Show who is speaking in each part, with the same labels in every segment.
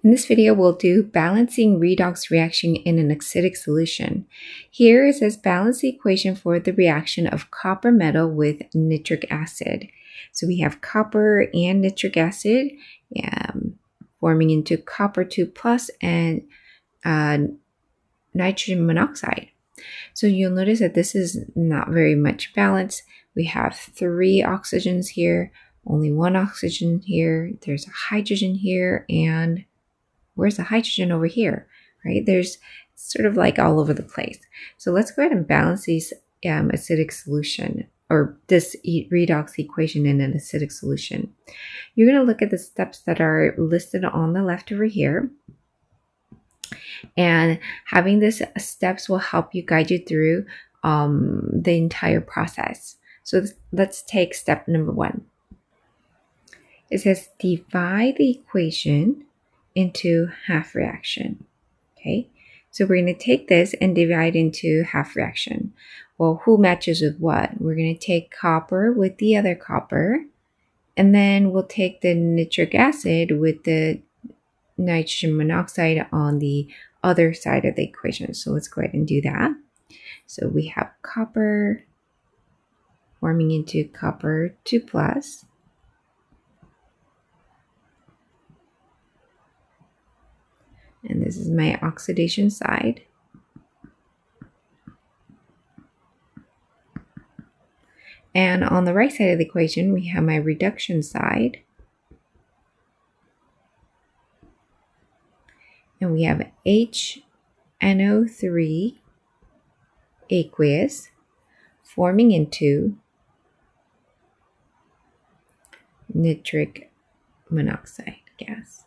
Speaker 1: In this video, we'll do balancing redox reaction in an acidic solution. Here it says balance the equation for the reaction of copper metal with nitric acid. So we have copper and nitric acid forming into copper 2 plus and nitrogen monoxide. So you'll notice that this is not very much balanced. We have 3 oxygens here, only 1 oxygen here, there's a hydrogen here, and where's the hydrogen over here, right? There's sort of like all over the place. So let's go ahead and balance these acidic solution, or this redox equation in an acidic solution. You're going to look at the steps that are listed on the left over here. And having these steps will help you guide you through the entire process. So let's take step number 1. It says divide the equation into half reaction. Okay, so we're going to take this and divide into half reaction. Well, who matches with what? We're going to take copper with the other copper, and then we'll take the nitric acid with the nitrogen monoxide on the other side of the equation. So let's go ahead and do that. So we have copper forming into copper 2 plus. And this is my oxidation side. And on the right side of the equation, we have my reduction side. And we have HNO3 aqueous forming into nitric monoxide gas.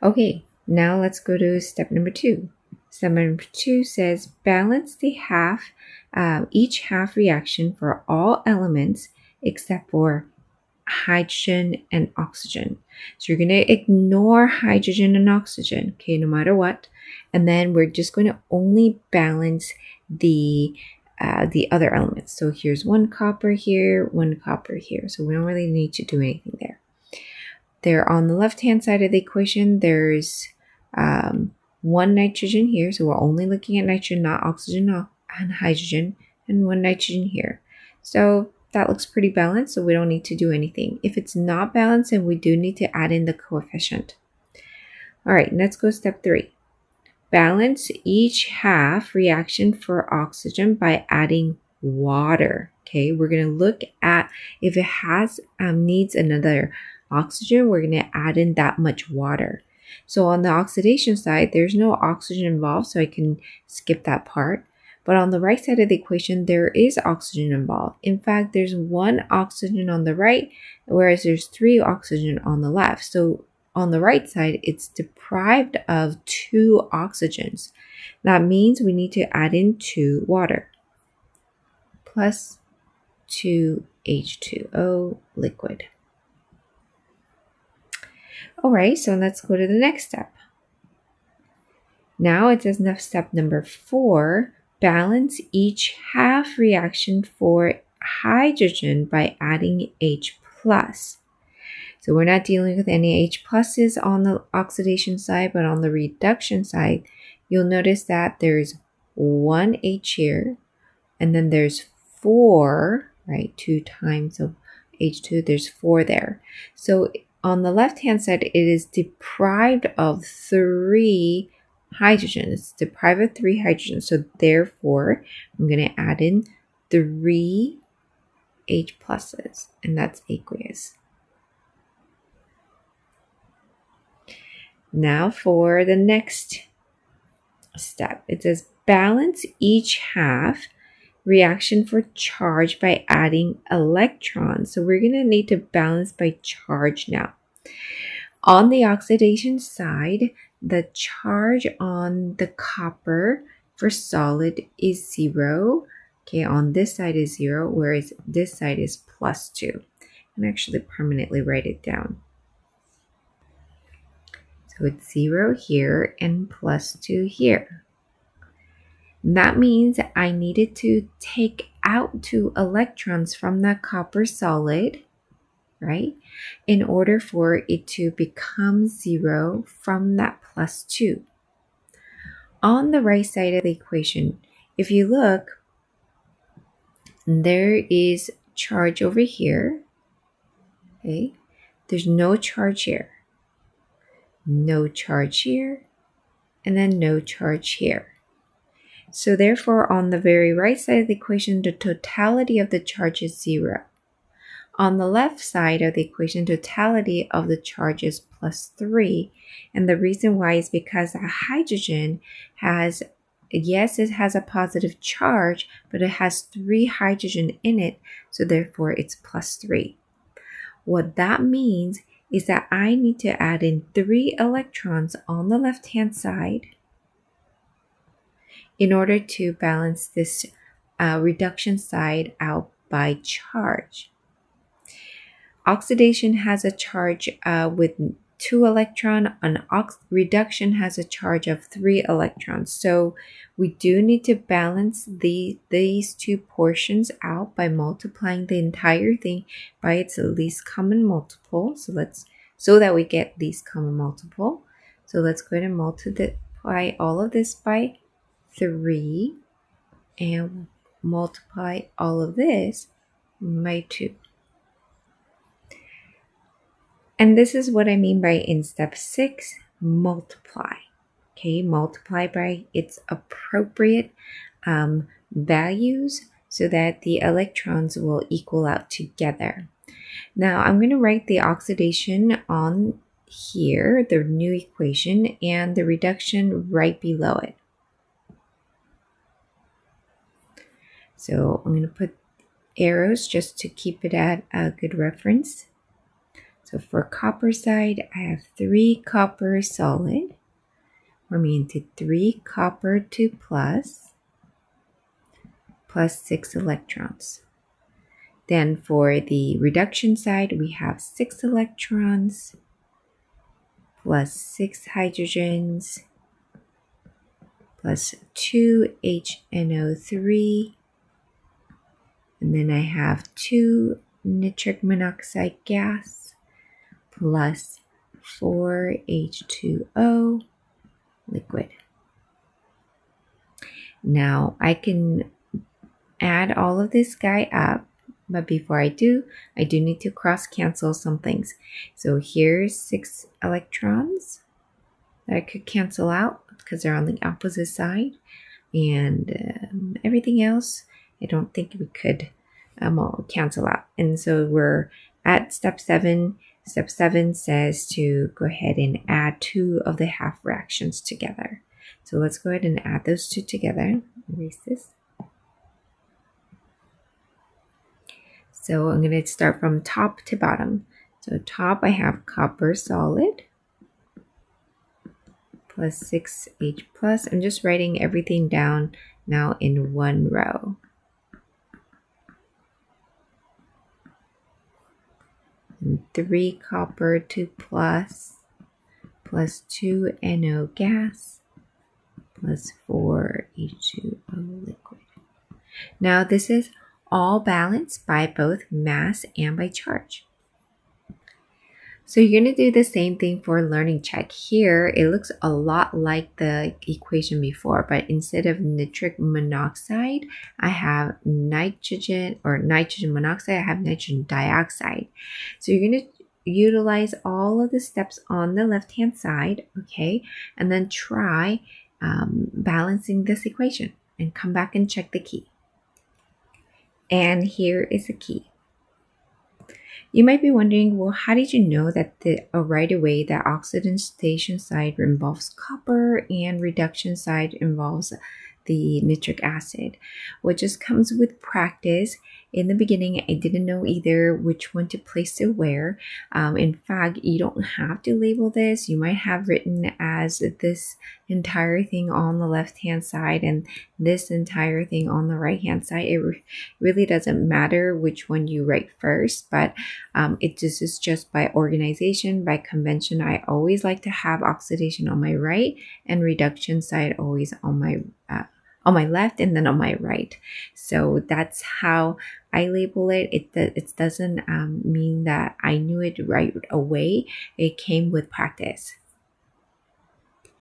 Speaker 1: Okay, now let's go to step number 2. Step number 2 says balance the each half reaction for all elements except for hydrogen and oxygen. So you're going to ignore hydrogen and oxygen, okay, no matter what. And then we're just going to only balance the other elements. So here's 1 copper here, 1 copper here. So we don't really need to do anything there. There on the left-hand side of the equation, there's 1 nitrogen here. So we're only looking at nitrogen, not oxygen and hydrogen, and 1 nitrogen here. So that looks pretty balanced, so we don't need to do anything. If it's not balanced, then we do need to add in the coefficient. All right, let's go step 3. Balance each half reaction for oxygen by adding water. Okay, we're going to look at if it has needs another oxygen, we're going to add in that much water. So on the oxidation side, there's no oxygen involved, so I can skip that part. But on the right side of the equation, there is oxygen involved. In fact, there's 1 oxygen on the right, whereas there's 3 oxygen on the left. So on the right side, it's deprived of 2 oxygens. That means we need to add in 2 water plus 2 H2O liquid. All right, so let's go to the next step. Now it says step number 4, balance each half reaction for hydrogen by adding H+. So we're not dealing with any H pluses on the oxidation side, but on the reduction side, you'll notice that there's 1 H here, and then there's 4, right? 2 times of H2, there's 4 there. So on the left-hand side, it is deprived of 3 hydrogens. It's deprived of 3 hydrogens. So therefore, I'm going to add in 3 H pluses, and that's aqueous. Now for the next step. It says balance each half reaction for charge by adding electrons. So we're going to need to balance by charge now. On the oxidation side, the charge on the copper for solid is 0. Okay, on this side is 0, whereas this side is +2. I'm actually permanently write it down. So it's 0 here and +2 here. That means I needed to take out 2 electrons from that copper solid, right? In order for it to become 0 from that +2. On the right side of the equation, if you look, there is charge over here. Okay, there's no charge here, no charge here, and then no charge here. So therefore, on the very right side of the equation, the totality of the charge is 0. On the left side of the equation, totality of the charge is +3. And the reason why is because the hydrogen has, yes, it has a positive charge, but it has 3 hydrogen in it. So therefore, it's +3. What that means is that I need to add in 3 electrons on the left-hand side in order to balance this reduction side out by charge. Oxidation has a charge with 2 electrons, and reduction has a charge of 3 electrons. So we do need to balance these two portions out by multiplying the entire thing by its least common multiple. So that we get least common multiple. So let's go ahead and multiply all of this by 3 and multiply all of this by 2. And this is what I mean by in step 6, multiply. Okay, multiply by its appropriate values so that the electrons will equal out together. Now I'm going to write the oxidation on here, the new equation, and the reduction right below it. So I'm going to put arrows just to keep it at a good reference. So for copper side, I have 3 copper solid, forming into 3 copper 2 plus 6 electrons. Then for the reduction side, we have 6 electrons plus 6 hydrogens plus 2 HNO3. And then I have 2 nitric monoxide gas plus 4 H2O liquid. Now I can add all of this guy up, but before I do need to cross cancel some things. So here's 6 electrons that I could cancel out because they're on the opposite side, and everything else I don't think we could cancel out. And so we're at step 7. Step 7 says to go ahead and add 2 of the half fractions together. So let's go ahead and add those 2 together. Erase this. So I'm going to start from top to bottom. So top I have copper solid plus 6H plus. I'm just writing everything down now in one row. And 3 copper 2 plus 2 NO gas plus 4 H2O liquid. Now this is all balanced by both mass and by charge. So you're going to do the same thing for learning check. Here, it looks a lot like the equation before, but instead of nitric monoxide, I have nitrogen monoxide, I have nitrogen dioxide. So you're going to utilize all of the steps on the left-hand side, okay? And then try balancing this equation and come back and check the key. And here is the key. You might be wondering, well, how did you know that right away that oxidation side involves copper and reduction side involves the nitric acid? Well, it just comes with practice. In the beginning, I didn't know either which one to place it where. In fact, you don't have to label this. You might have written as this entire thing on the left-hand side and this entire thing on the right-hand side. It really doesn't matter which one you write first, but this is just by organization, by convention. I always like to have oxidation on my right and reduction side always on my on my left and then on my right. So that's how I label it. It doesn't mean that I knew it right away. It came with practice.